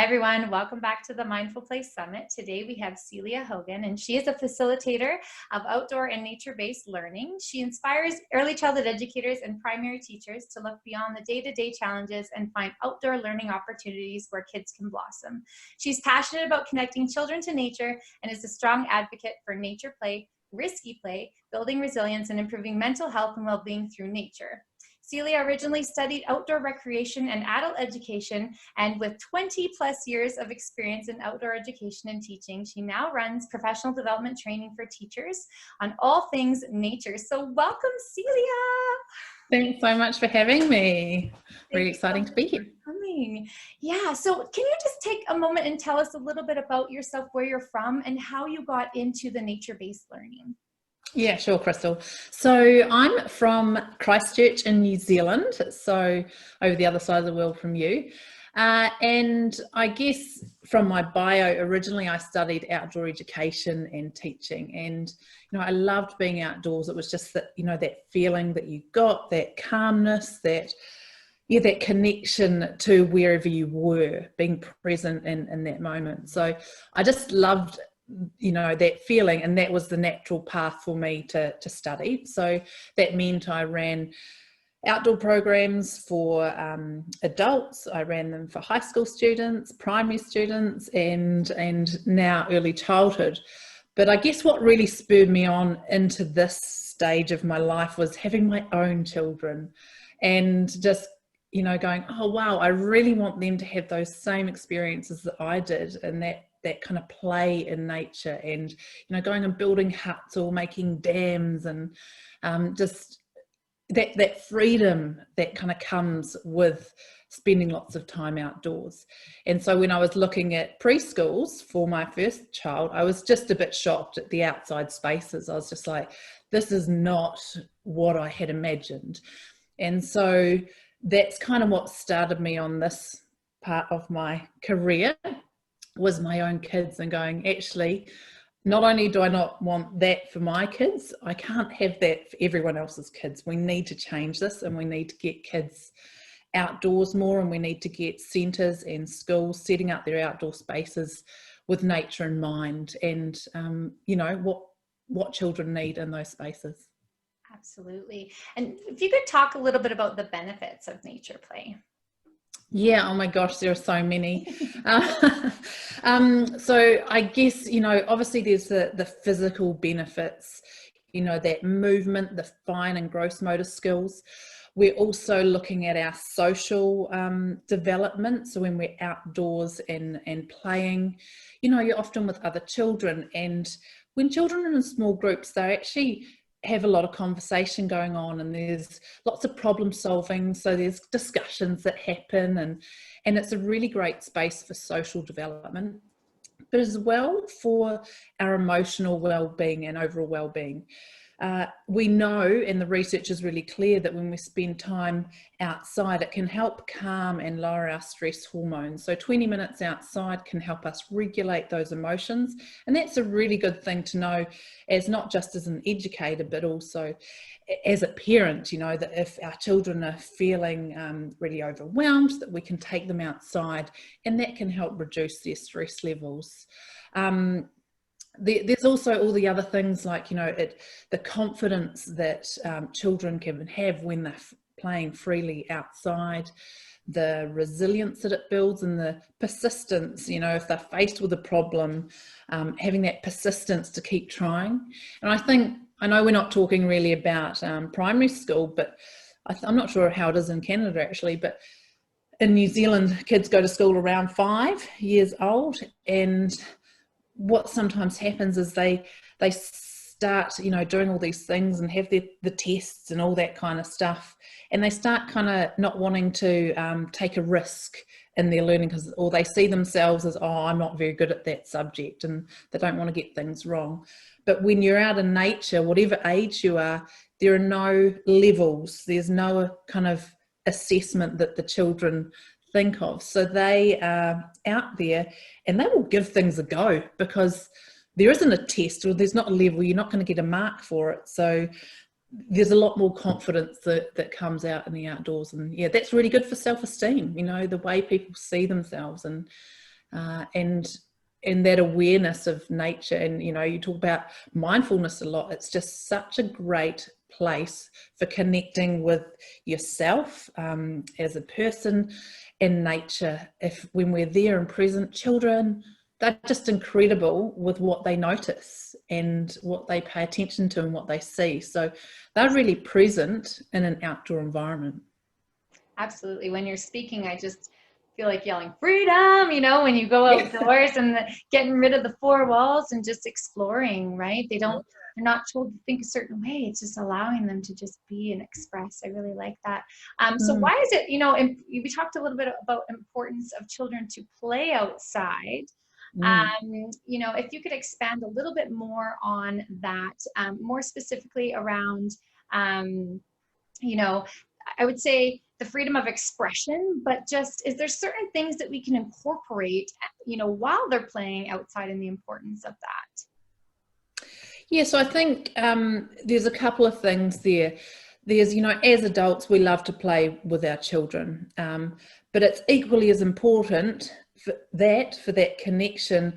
everyone, welcome back to the Mindful Place Summit. Today we have Celia Hogan, and she is a facilitator of outdoor and nature-based learning. She inspires early childhood educators and primary teachers to look beyond the day-to-day challenges and find outdoor learning opportunities where kids can blossom. She's passionate about connecting children to nature and is a strong advocate for nature play, risky play, building resilience, and improving mental health and well-being through nature. Celia originally studied outdoor recreation and adult education, and with 20 plus years of experience in outdoor education and teaching, she now runs professional development training for teachers on all things nature. So welcome, Celia. Thanks so much for having me. Really exciting to be here. Yeah, so can you just take a moment and tell us a little bit about yourself, where you're from, and how you got into the nature-based learning? Yeah, sure, Crystal. So I'm from Christchurch in New Zealand, so over the other side of the world from you. And I guess from my bio, originally I studied outdoor education and teaching, and I loved being outdoors. It was just that that feeling that you got, that calmness, that connection to wherever you were, being present in that moment. So I just loved that feeling, and that was the natural path for me to study. So that meant I ran outdoor programs for adults. I ran them for high school students, primary students, and now early childhood. But I guess what really spurred me on into this stage of my life was having my own children, and just going, oh wow, I really want them to have those same experiences that I did, and that kind of play in nature, and going and building huts or making dams, and just that freedom that kind of comes with spending lots of time outdoors. And so when I was looking at preschools for my first child, I was just a bit shocked at the outside spaces. I was just like, this is not what I had imagined. And so that's kind of what started me on this part of my career, was my own kids, and going, actually, not only do I not want that for my kids, I can't have that for everyone else's kids. We need to change this, and we need to get kids outdoors more, and we need to get centres and schools setting up their outdoor spaces with nature in mind, and what children need in those spaces. Absolutely. And if you could talk a little bit about the benefits of nature play. Yeah, oh my gosh, there are so many. So I guess, obviously there's the physical benefits, that movement, the fine and gross motor skills. We're also looking at our social development. So when we're outdoors and playing, you're often with other children, and when children are in small groups, they actually have a lot of conversation going on, and there's lots of problem solving, so there's discussions that happen, and it's a really great space for social development, but as well for our emotional well-being and overall well-being. We know, and the research is really clear, that when we spend time outside, it can help calm and lower our stress hormones. So 20 minutes outside can help us regulate those emotions. And that's a really good thing to know, as not just as an educator, but also as a parent, that if our children are feeling really overwhelmed, that we can take them outside, and that can help reduce their stress levels. There's also all the other things like, the confidence that children can have when they're playing freely outside, the resilience that it builds, and the persistence, if they're faced with a problem, having that persistence to keep trying. And I know we're not talking really about primary school, but I'm not sure how it is in Canada actually, but in New Zealand, kids go to school around 5 years old, and what sometimes happens is they start doing all these things and have the tests and all that kind of stuff, and they start kind of not wanting to take a risk in their learning, or they see themselves as, oh, I'm not very good at that subject, and they don't want to get things wrong. But when you're out in nature, whatever age you are, there are no levels, there's no kind of assessment that the children think of. So they are out there and they will give things a go, because there isn't a test, or there's not a level, you're not going to get a mark for it. So there's a lot more confidence that comes out in the outdoors. And yeah, that's really good for self-esteem, the way people see themselves, and and that awareness of nature. And you know, you talk about mindfulness a lot. It's just such a great place for connecting with yourself as a person and nature. If when we're there and present, children, they're just incredible with what they notice and what they pay attention to and what they see. So they're really present in an outdoor environment. Absolutely. When you're speaking, I just feel like yelling freedom, you know, when you go outdoors and getting rid of the four walls and just exploring, right? They're not told to think a certain way. It's just allowing them to just be and express. I really like that. So why is it, you know, we talked a little bit about importance of children to play outside. You know, if you could expand a little bit more on that, more specifically around, you know, I would say the freedom of expression, but just, is there certain things that we can incorporate, you know, while they're playing outside, and the importance of that? Yeah, so I think there's a couple of things there. There's, you know, as adults, we love to play with our children, but it's equally as important for that connection,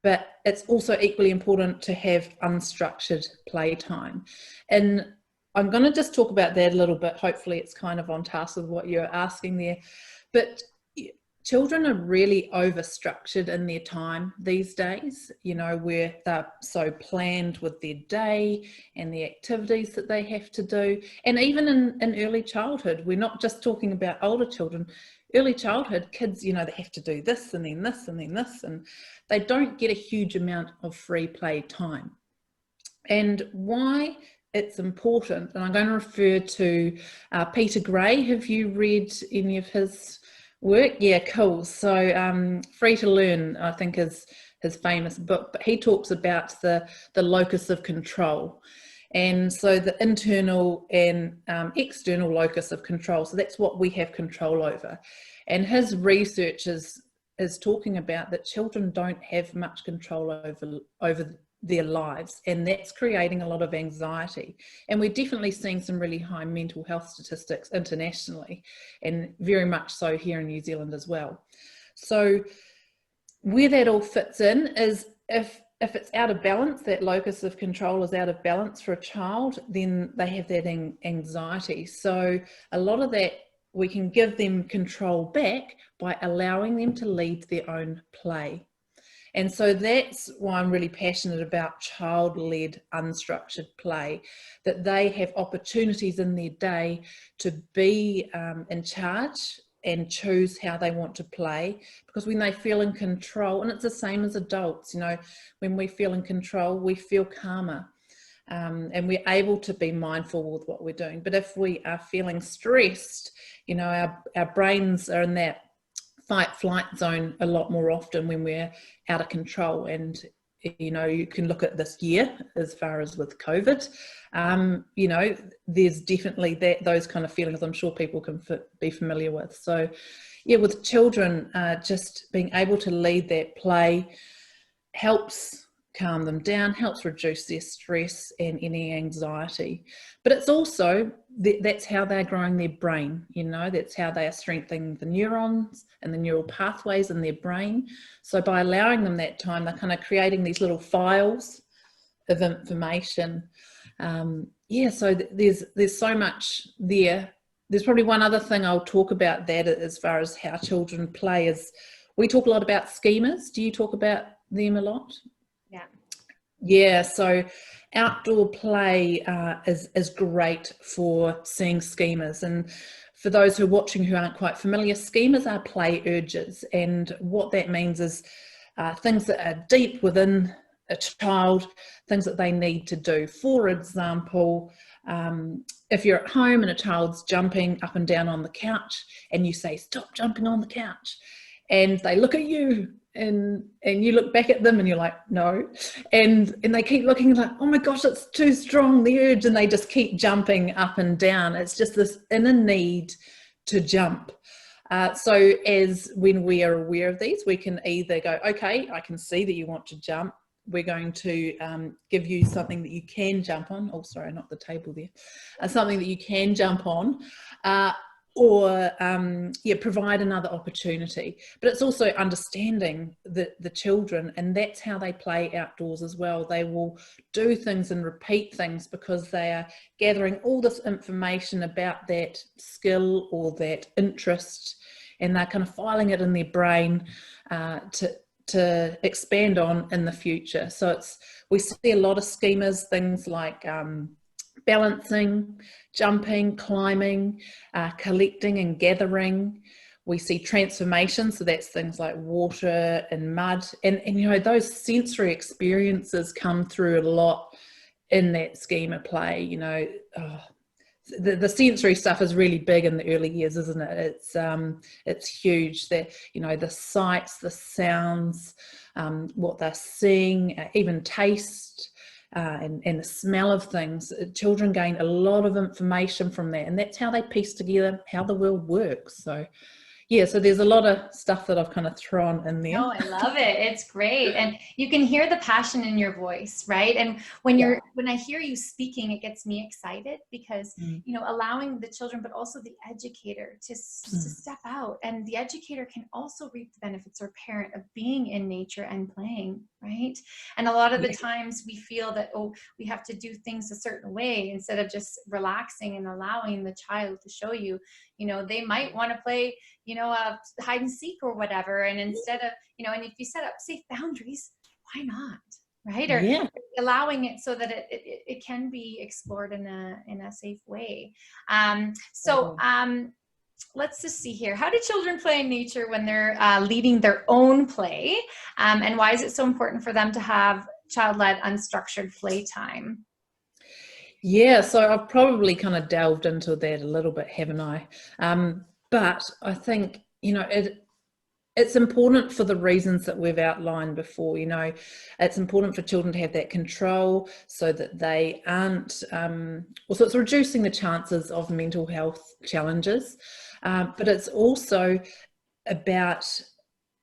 but it's also equally important to have unstructured playtime. And I'm going to just talk about that a little bit. Hopefully it's kind of on task with what you're asking there. But children are really overstructured in their time these days, you know, where they're so planned with their day and the activities that they have to do. And even in early childhood, we're not just talking about older children. Early childhood kids, you know, they have to do this and then this and then this, and they don't get a huge amount of free play time. And why it's important, and I'm going to refer to Peter Gray. Have you read any of his work? Yeah, cool. So Free to Learn, I think, is his famous book, but he talks about the locus of control. And so the internal and external locus of control. So that's what we have control over. And his research is talking about that children don't have much control over their lives, and that's creating a lot of anxiety. And we're definitely seeing some really high mental health statistics internationally, and very much so here in New Zealand as well. So where that all fits in is if it's out of balance, that locus of control is out of balance for a child, then they have that anxiety. So a lot of that, we can give them control back by allowing them to lead their own play. And so that's why I'm really passionate about child-led unstructured play, that they have opportunities in their day to be in charge and choose how they want to play. Because when they feel in control, and it's the same as adults, you know, when we feel in control, we feel calmer. And we're able to be mindful with what we're doing. But if we are feeling stressed, you know, our brains are in that fight-flight zone a lot more often when we're out of control. And you know, you can look at this year as far as with COVID, you know, there's definitely those kind of feelings I'm sure people can be familiar with. So yeah, with children, just being able to lead that play helps calm them down, helps reduce their stress and any anxiety. But it's also, that's how they're growing their brain, you know, that's how they are strengthening the neurons and the neural pathways in their brain. So by allowing them that time, they're kind of creating these little files of information. Yeah, so there's so much there. There's probably one other thing I'll talk about that as far as how children play is, we talk a lot about schemas. Do you talk about them a lot? Yeah. Yeah, so outdoor play is great for seeing schemas. And for those who are watching who aren't quite familiar, schemas are play urges. And what that means is things that are deep within a child, things that they need to do. For example, if you're at home and a child's jumping up and down on the couch and you say, stop jumping on the couch, and they look at you and you look back at them and you're like, no, and they keep looking like, oh my gosh, it's too strong, the urge, and they just keep jumping up and down. It's just this inner need to jump. So as when we are aware of these, we can either go, okay, I can see that you want to jump, we're going to give you something that you can jump on. Oh, sorry, not the table there. Something that you can jump on. or provide another opportunity. But it's also understanding the children, and that's how they play outdoors as well. They will do things and repeat things because they are gathering all this information about that skill or that interest, and they're kind of filing it in their brain to expand on in the future. So we see a lot of schemas, things like balancing, jumping, climbing, collecting and gathering. We see transformation, so that's things like water and mud, and those sensory experiences come through a lot in that schema play. The sensory stuff is really big in the early years, isn't it? It's huge. That the sights, the sounds, what they're seeing, even taste. And the smell of things. Children gain a lot of information from that, and that's how they piece together how the world works. So so there's a lot of stuff that I've kind of thrown in there. Oh, I love it. It's great. And you can hear the passion in your voice, right? And when I hear you speaking, it gets me excited because, allowing the children, but also the educator to step out, and the educator can also reap the benefits, or parent, of being in nature and playing, right? And a lot of the times we feel that, we have to do things a certain way instead of just relaxing and allowing the child to show you, they might want to play, hide and seek or whatever. And instead of, and if you set up safe boundaries, why not? Right? Or allowing it so that it can be explored in a safe way. Let's just see here. How do children play in nature when they're leading their own play? And why is it so important for them to have child-led unstructured playtime? Yeah, so I've probably kind of delved into that a little bit, haven't I? But I think, it's important for the reasons that we've outlined before. It's important for children to have that control so that they aren't, so it's reducing the chances of mental health challenges. But it's also about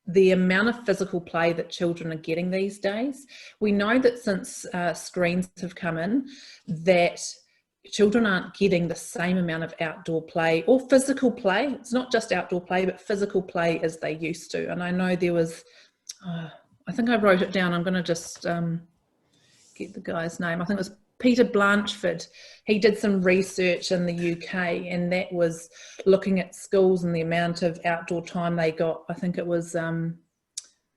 the amount of physical play that children are getting these days. We know that since screens have come in, that children aren't getting the same amount of outdoor play or physical play. It's not just outdoor play, but physical play as they used to. And I know there was, I think I wrote it down. I'm going to just get the guy's name. I think it was Peter Blanchford. He did some research in the UK, and that was looking at schools and the amount of outdoor time they got. I think it was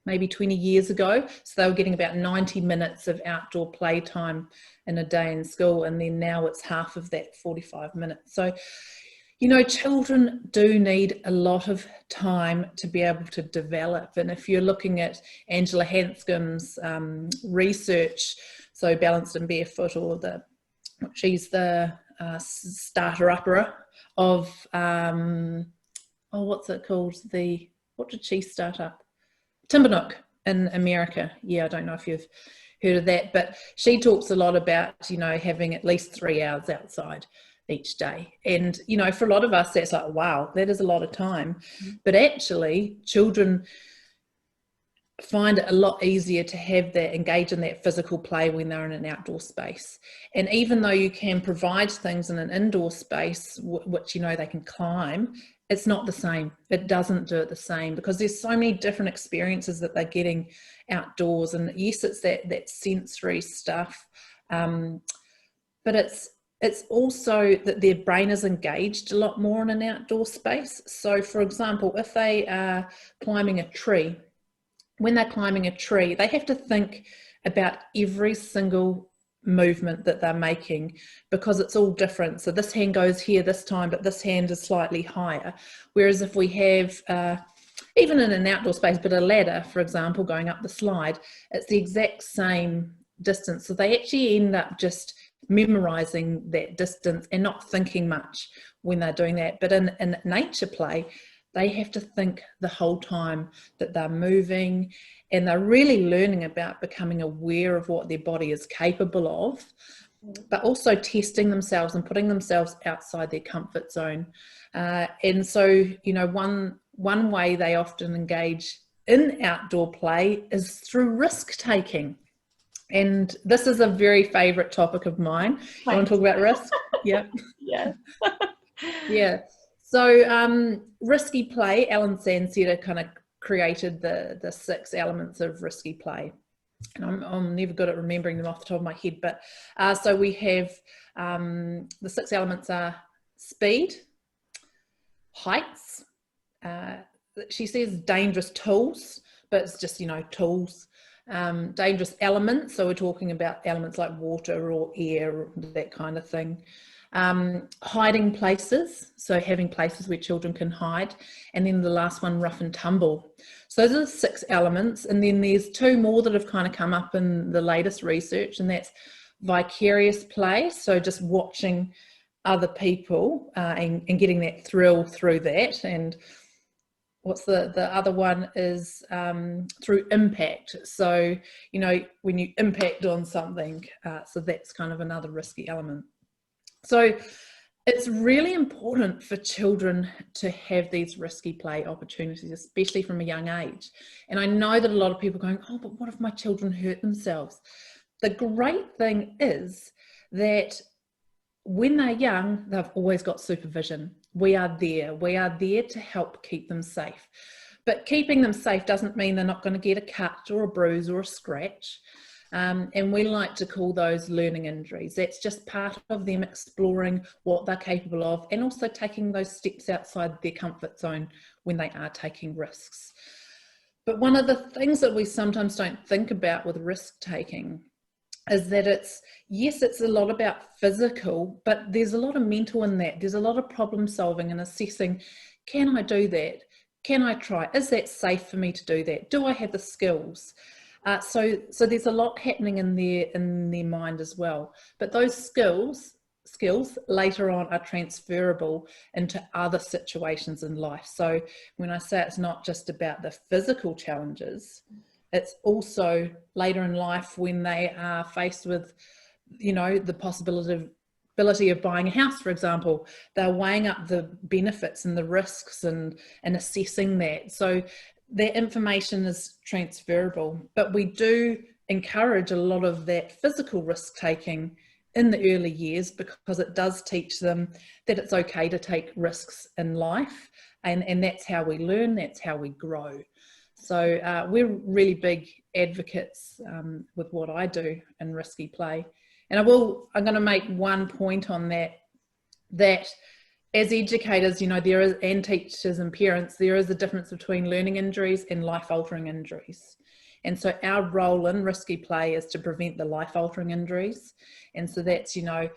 maybe 20 years ago. So they were getting about 90 minutes of outdoor play time in a day in school, and then now it's half of that, 45 minutes. So, children do need a lot of time to be able to develop. And if you're looking at Angela Hanscom's research, so Balanced and Barefoot, or she's the starter-upper of, what's it called? What did she start up? Timbernook in America. Yeah, I don't know if you've heard of that, but she talks a lot about, having at least 3 hours outside each day. And, for a lot of us, that's like, wow, that is a lot of time. But actually, children find it a lot easier to have that, engage in that physical play when they're in an outdoor space. And even though you can provide things in an indoor space, which, they can climb, it's not the same. It doesn't do it the same, because there's so many different experiences that they're getting outdoors. And yes, it's that sensory stuff, but it's also that their brain is engaged a lot more in an outdoor space. So, for example, if they are climbing a tree, when they're climbing a tree, they have to think about every single movement that they're making, because it's all different. So this hand goes here this time, but this hand is slightly higher. Whereas if we have, even in an outdoor space, but a ladder, for example, going up the slide, it's the exact same distance. So they actually end up just memorizing that distance and not thinking much when they're doing that. But in nature play, they have to think the whole time that they're moving, and they're really learning about becoming aware of what their body is capable of, but also testing themselves and putting themselves outside their comfort zone. And so, one way they often engage in outdoor play is through risk-taking. And this is a very favorite topic of mine. You want to talk about risk? Yep. Yeah. Yeah. So risky play, Alan Sansetta kind of created the 6 elements of risky play. And I'm never good at remembering them off the top of my head, but so we have the 6 elements are speed, heights, she says dangerous tools, but it's just, tools. Dangerous elements, so we're talking about elements like water or air, or that kind of thing. Hiding places, so having places where children can hide. And then the last one, rough and tumble. So those are the 6 elements, and then there's 2 more that have kind of come up in the latest research, and that's vicarious play, so just watching other people and getting that thrill through that. And what's the other one is through impact, so when you impact on something, so that's kind of another risky element. So it's really important for children to have these risky play opportunities, especially from a young age. And I know that a lot of people are going, oh, but what if my children hurt themselves? The great thing is that when they're young, they've always got supervision. We are there to help keep them safe. But keeping them safe doesn't mean they're not going to get a cut or a bruise or a scratch. And we like to call those learning injuries. That's just part of them exploring what they're capable of, and also taking those steps outside their comfort zone when they are taking risks. But one of the things that we sometimes don't think about with risk taking is that it's a lot about physical, but there's a lot of mental in that. There's a lot of problem solving and assessing, can I do that? Can I try? Is that safe for me to do that? Do I have the skills? So there's a lot happening in their mind as well. But those skills later on are transferable into other situations in life. So when I say it's not just about the physical challenges, it's also later in life when they are faced with, the possibility of buying a house, for example. They're weighing up the benefits and the risks and assessing that. So that information is transferable, but we do encourage a lot of that physical risk taking in the early years, because it does teach them that it's okay to take risks in life, and that's how we learn, that's how we grow. So we're really big advocates with what I do in risky play. And I'm going to make one point on that as educators, there is, and teachers and parents, there is a difference between learning injuries and life-altering injuries. And so our role in risky play is to prevent the life-altering injuries. And so that's, a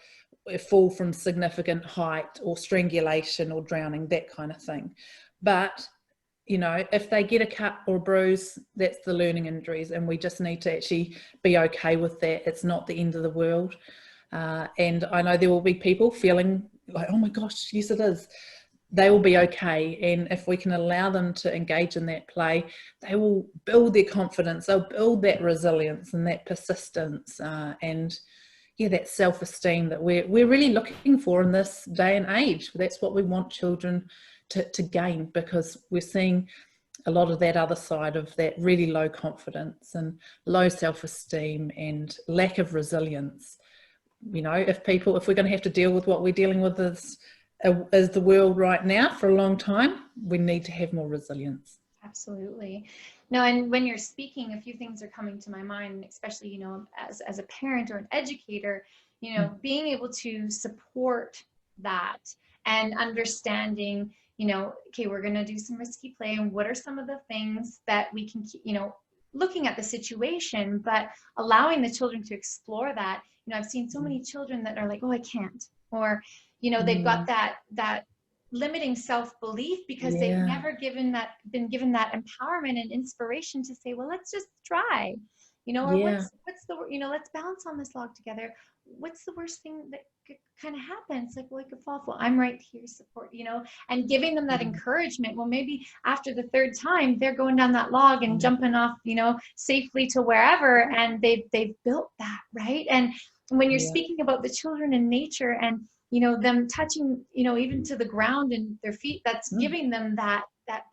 fall from significant height or strangulation or drowning, that kind of thing. But, if they get a cut or a bruise, that's the learning injuries, and we just need to actually be okay with that. It's not the end of the world. And I know there will be people feeling like, oh my gosh, yes it is. They will be okay, and if we can allow them to engage in that play, they will build their confidence, they'll build that resilience and that persistence, and that self-esteem that we're really looking for in this day and age. That's what we want children to gain, because we're seeing a lot of that other side of that really low confidence and low self-esteem and lack of resilience. If we're going to have to deal with what we're dealing with as the world right now for a long time, we need to have more resilience. Absolutely. No, and when you're speaking, a few things are coming to my mind, especially, as a parent or an educator, being able to support that and understanding, okay, we're going to do some risky play, and what are some of the things that we can, looking at the situation, but allowing the children to explore that. I've seen so many children that are like, oh, I can't, or, they've got that limiting self-belief because they've never been given that empowerment and inspiration to say, well, let's just try, or what's the, let's bounce on this log together. What's the worst thing that could kind of happen? It's like, well, I could fall. Well, I'm right here, support, and giving them that encouragement. Well, maybe after the 3rd time, they're going down that log and jumping off, safely to wherever, and they've built that, right? And when you're speaking about the children in nature and them touching, even to the ground and their feet, that's giving them that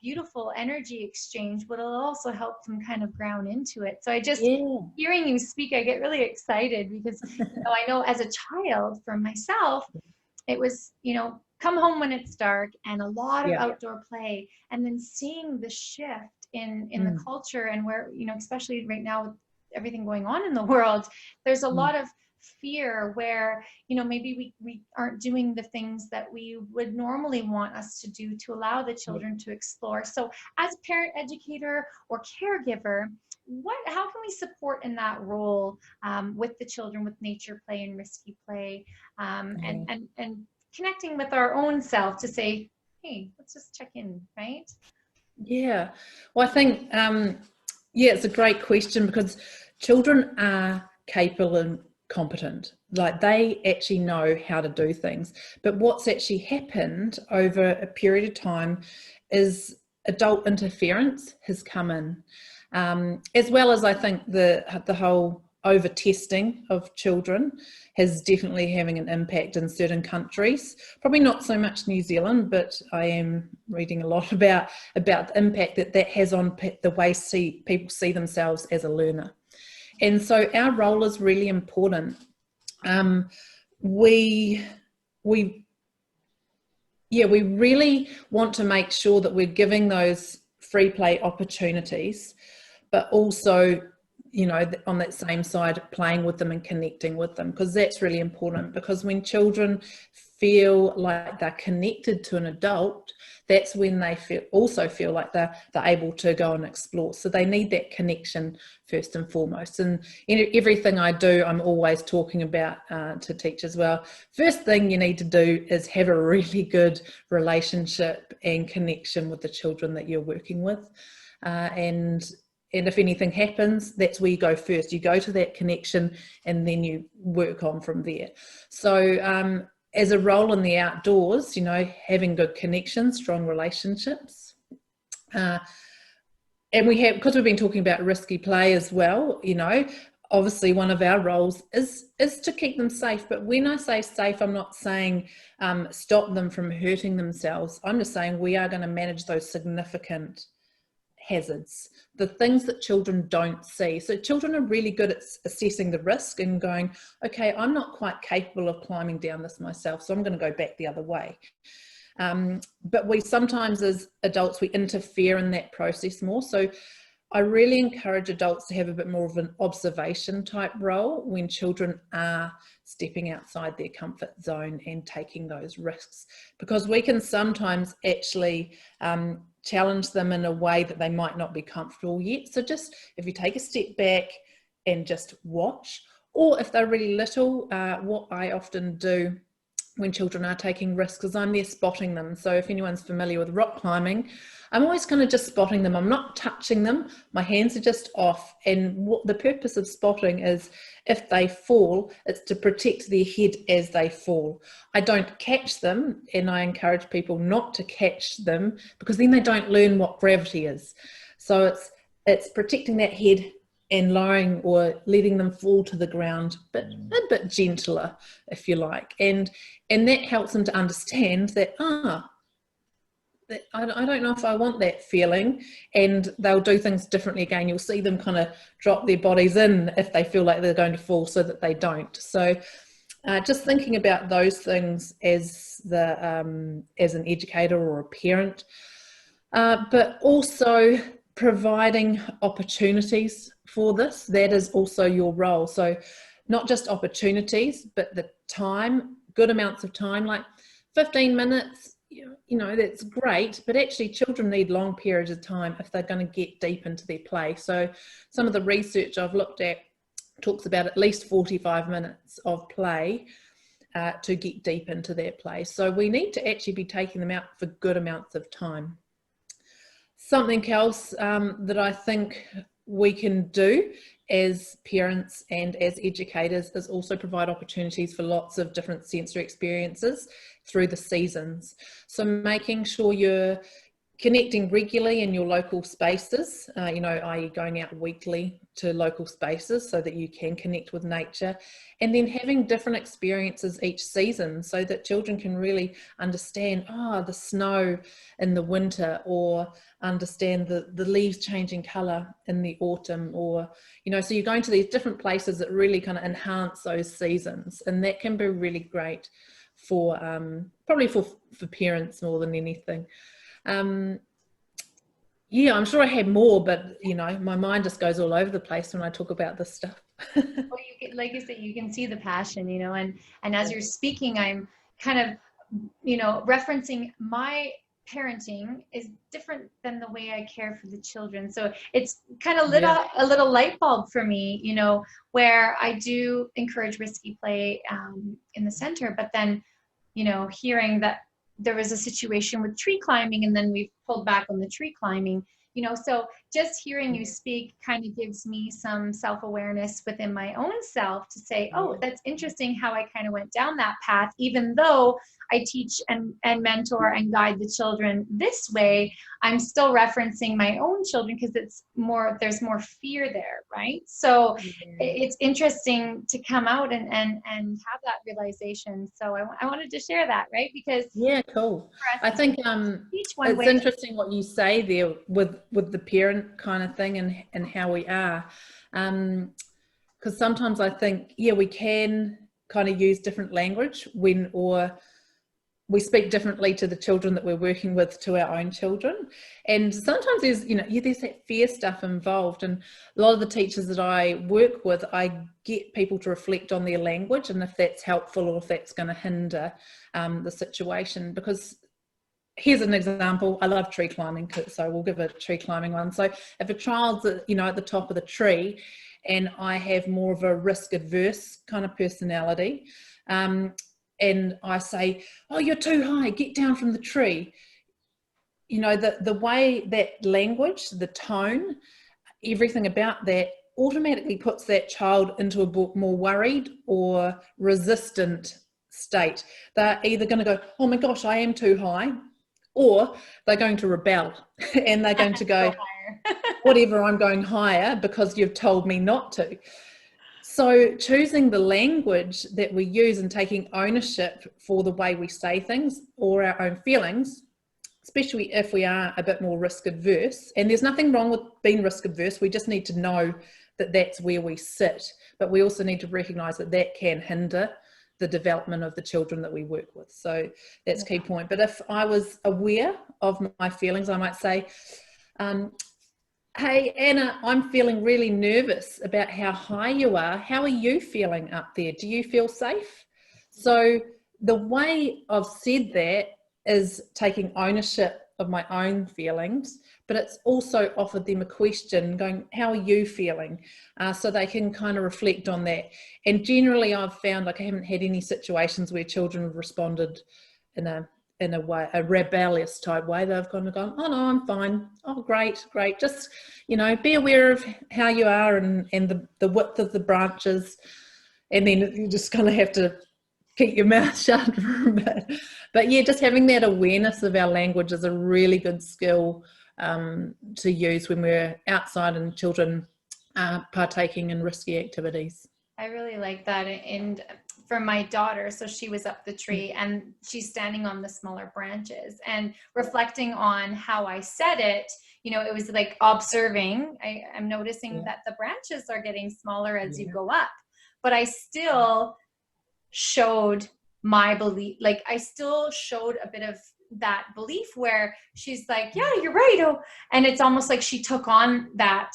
beautiful energy exchange, but it'll also help them kind of ground into it. So I just, hearing you speak, I get really excited because, I know as a child for myself, it was, come home when it's dark and a lot of Yeah. outdoor play, and then seeing the shift in the Mm. culture, and where, you know, especially right now with everything going on in the world, there's a Mm. lot of fear where, you know, maybe we aren't doing the things that we would normally want us to do to allow the Yeah. children to explore. So as parent, educator, or caregiver, how can we support in that role, with the children, with nature play and risky play, Yeah. and connecting with our own self to say, hey, let's just check in, right? Yeah. Well, I think, yeah, it's a great question, because children are capable and competent. Like, they actually know how to do things. But what's actually happened over a period of time is adult interference has come in, as well as, I think, the whole over testing of children is definitely having an impact in certain countries. Probably not so much New Zealand, but I am reading a lot about the impact that has on the way people see themselves as a learner. And so our role is really important. We really want to make sure that we're giving those free play opportunities, but also, you know, on that same side, playing with them and connecting with them, because that's really important. Because when children feel like they're connected to an adult, that's when they also feel like they're able to go and explore. So they need that connection first and foremost. And in everything I do, I'm always talking about to teachers, well, first thing you need to do is have a really good relationship and connection with the children that you're working with. And if anything happens, that's where you go first. You go to that connection and then you work on from there. So as a role in the outdoors, you know, having good connections, strong relationships. And we have, because we've been talking about risky play as well, you know, obviously one of our roles is to keep them safe. But when I say safe, I'm not saying stop them from hurting themselves. I'm just saying we are going to manage those significant hazards, the things that children don't see. So children are really good at assessing the risk and going, okay, I'm not quite capable of climbing down this myself, so I'm going to go back the other way. But we sometimes, as adults, we interfere in that process more. So I really encourage adults to have a bit more of an observation type role when children are stepping outside their comfort zone and taking those risks, because we can sometimes actually challenge them in a way that they might not be comfortable yet. So just if you take a step back and just watch, or if they're really little, what I often do when children are taking risks is I'm there spotting them. So if anyone's familiar with rock climbing, I'm always kind of just spotting them. I'm not touching them. My hands are just off. And what the purpose of spotting is, if they fall, it's to protect their head as they fall. I don't catch them, and I encourage people not to catch them, because then they don't learn what gravity is. So it's protecting that head and lowering or letting them fall to the ground, but a bit gentler, if you like. And that helps them to understand that, I don't know if I want that feeling, and they'll do things differently again. You'll see them kind of drop their bodies in if they feel like they're going to fall, so that they don't. So just thinking about those things as an educator or a parent, but also providing opportunities for this. That is also your role. So not just opportunities, but the time, good amounts of time, like 15 minutes, you know, that's great, but actually children need long periods of time if they're going to get deep into their play. So some of the research I've looked at talks about at least 45 minutes of play to get deep into their play. So we need to actually be taking them out for good amounts of time. Something else that I think we can do as parents and as educators is also provide opportunities for lots of different sensory experiences through the seasons. So making sure you're connecting regularly in your local spaces, you know, i.e. going out weekly to local spaces so that you can connect with nature, and then having different experiences each season so that children can really understand, the snow in the winter, or understand the leaves changing colour in the autumn, or, you know, so you're going to these different places that really kind of enhance those seasons, and that can be really great for probably for parents more than anything. Yeah, I'm sure I had more, but you know, my mind just goes all over the place when I talk about this stuff. Well, you can, like you said, you can see the passion, you know, and as you're speaking, I'm kind of, you know, referencing my parenting is different than the way I care for the children. So it's kind of lit Yeah. up a little light bulb for me, you know, where I do encourage risky play in the center, but then, you know, hearing that there was a situation with tree climbing and then we've pulled back on the tree climbing, you know, so just hearing you speak kind of gives me some self-awareness within my own self to say, oh, that's interesting how I kind of went down that path, even though I teach and mentor and guide the children this way, I'm still referencing my own children because it's more, there's more fear there, right? So it's interesting to come out and have that realization. So I wanted to share that, right? Because Yeah, cool. I think each one it's way. interesting what you say there with the parent kind of thing and how we are, because sometimes I think, yeah, we can kind of use different language or we speak differently to the children that we're working with to our own children. And sometimes there's, you know, there's that fear stuff involved. And a lot of the teachers that I work with, I get people to reflect on their language and if that's helpful or if that's going to hinder the situation. Because here's an example. I love tree climbing, so we'll give a tree climbing one. So if a child's, you know, at the top of the tree and I have more of a risk adverse kind of personality, and I say, oh, you're too high, get down from the tree. You know, the way that language, the tone, everything about that automatically puts that child into a more worried or resistant state. They're either going to go, oh my gosh, I am too high, or they're going to rebel and they're going to go, whatever, I'm going higher because you've told me not to. So choosing the language that we use and taking ownership for the way we say things or our own feelings, especially if we are a bit more risk adverse, and there's nothing wrong with being risk adverse, we just need to know that that's where we sit, but we also need to recognize that that can hinder the development of the children that we work with. So that's a key point. But if I was aware of my feelings, I might say, hey, Anna, I'm feeling really nervous about how high you are. How are you feeling up there? Do you feel safe? So the way I've said that is taking ownership of my own feelings, but it's also offered them a question going, how are you feeling? So they can kind of reflect on that. And generally I've found, like, I haven't had any situations where children have responded in a way, a rebellious type way. They've kind of gone, oh no, I'm fine. Oh, great. Just, you know, be aware of how you are and the width of the branches. And then you just kind of have to keep your mouth shut for a bit. But yeah, just having that awareness of our language is a really good skill to use when we're outside and children partaking in risky activities. I really like that. And for my daughter, so she was up the tree and she's standing on the smaller branches and reflecting on how I said it, you know, it was like observing. I'm noticing that the branches are getting smaller as you go up, but I still showed my belief. Like I still showed a bit of that belief where she's like, yeah, you're right. Oh, and it's almost like she took on that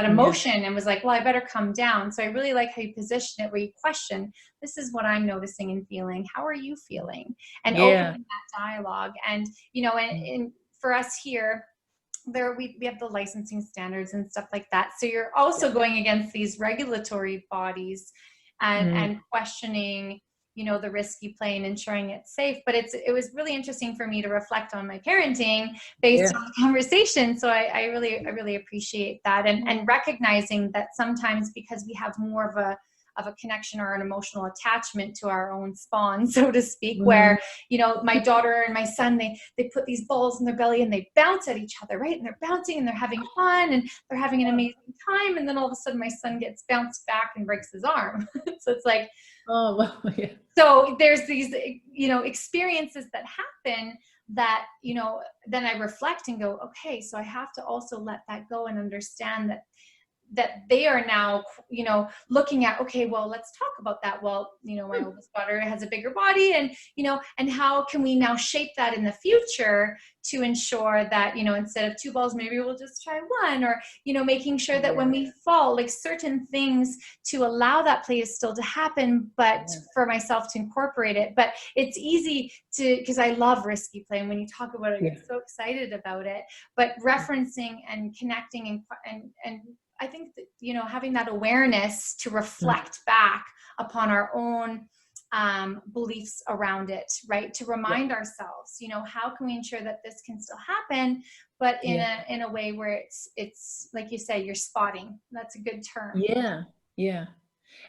emotion and was like, well, I better come down. So I really like how you position it where you question, this is what I'm noticing and feeling. How are you feeling? And opening that dialogue. And, you know, and for us here, we have the licensing standards and stuff like that. So you're also going against these regulatory bodies and questioning, you know, the risky play and ensuring it's safe. But it was really interesting for me to reflect on my parenting based on the conversation. So I really appreciate that and recognizing that sometimes because we have more of a connection or an emotional attachment to our own spawn, so to speak, where, you know, my daughter and my son, they put these balls in their belly and they bounce at each other, right? And they're bouncing and they're having fun and they're having an amazing time. And then all of a sudden my son gets bounced back and breaks his arm. So it's like, oh, well, yeah. So there's these, you know, experiences that happen that, you know, then I reflect and go, okay, so I have to also let that go and understand that that they are now, you know, looking at, okay, well, let's talk about that. Well, you know, my oldest daughter has a bigger body, and, you know, and how can we now shape that in the future to ensure that, you know, instead of 2 balls, maybe we'll just try 1, or, you know, making sure that when we fall, like certain things to allow that play is still to happen, but for myself to incorporate it. But it's easy to, because I love risky play, and when you talk about it, I get so excited about it, but referencing and connecting and I think that, you know, having that awareness to reflect back upon our own beliefs around it, right? To remind ourselves, you know, how can we ensure that this can still happen, but in a way where it's like you say, you're spotting. That's a good term. Yeah.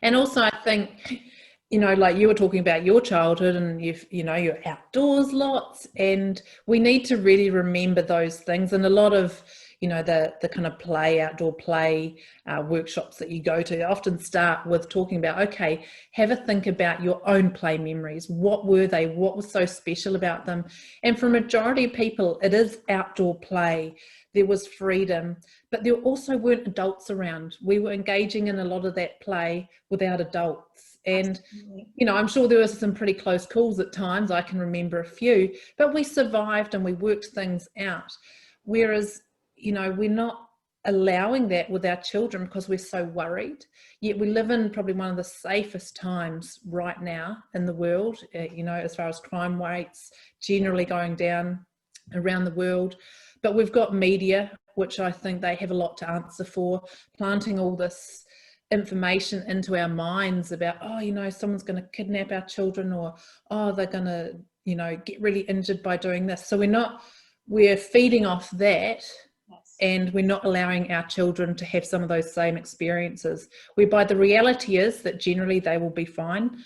And also I think, you know, like you were talking about your childhood, and you know, you're outdoors lots, and we need to really remember those things. And a lot of, you know, the kind of outdoor play workshops that you go to often start with talking about, okay, have a think about your own play memories. What were they? What was so special about them? And for a majority of people, it is outdoor play. There was freedom, but there also weren't adults around. We were engaging in a lot of that play without adults. And, you know, I'm sure there were some pretty close calls at times. I can remember a few, but we survived and we worked things out. Whereas, you know, we're not allowing that with our children because we're so worried. Yet we live in probably one of the safest times right now in the world, you know, as far as crime rates generally going down around the world. But we've got media, which I think they have a lot to answer for, planting all this information into our minds about, oh, you know, someone's going to kidnap our children, or, oh, they're going to, you know, get really injured by doing this. So we're feeding off that. And we're not allowing our children to have some of those same experiences, whereby the reality is that generally they will be fine,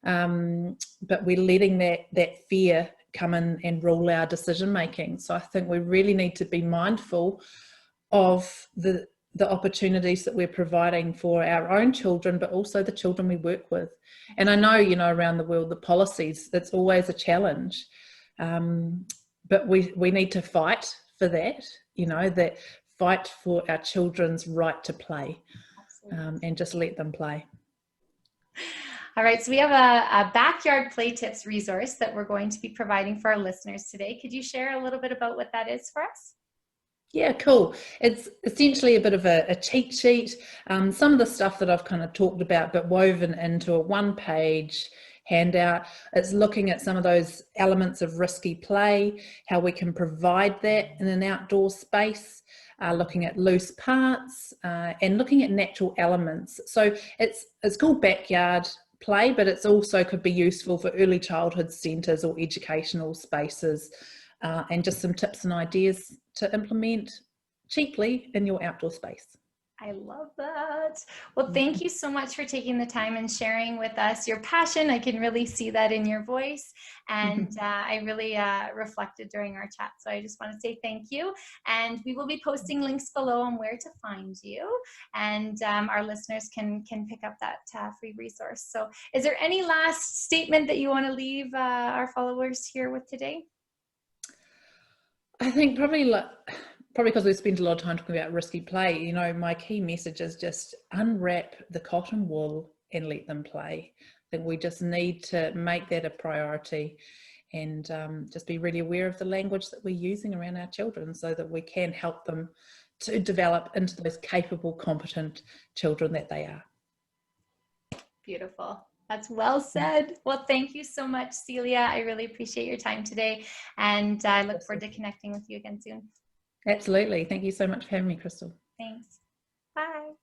but we're letting that fear come in and rule our decision making. So I think we really need to be mindful of the opportunities that we're providing for our own children, but also the children we work with. And I know, you know, around the world, the policies, it's always a challenge, but we need to fight for that, you know, that fight for our children's right to play, and just let them play. All right, so we have a backyard play tips resource that we're going to be providing for our listeners today. Could you share a little bit about what that is for us? Yeah, cool. It's essentially a bit of a cheat sheet. Some of the stuff that I've kind of talked about, but woven into a 1-page handout. It's looking at some of those elements of risky play, how we can provide that in an outdoor space, looking at loose parts, and looking at natural elements. So it's called backyard play, but it's also could be useful for early childhood centres or educational spaces, and just some tips and ideas to implement cheaply in your outdoor space. I love that. Well, thank you so much for taking the time and sharing with us your passion. I can really see that in your voice, and I really reflected during our chat. So I just want to say thank you. And we will be posting links below on where to find you, and our listeners can pick up that free resource. So is there any last statement that you want to leave our followers here with today? I think probably because we've spent a lot of time talking about risky play, you know, my key message is just unwrap the cotton wool and let them play. I think we just need to make that a priority, and just be really aware of the language that we're using around our children, so that we can help them to develop into those capable, competent children that they are. Beautiful. That's well said. Well, thank you so much, Celia. I really appreciate your time today, and I look forward to connecting with you again soon. Absolutely. Thank you so much for having me, Crystal. Thanks. Bye.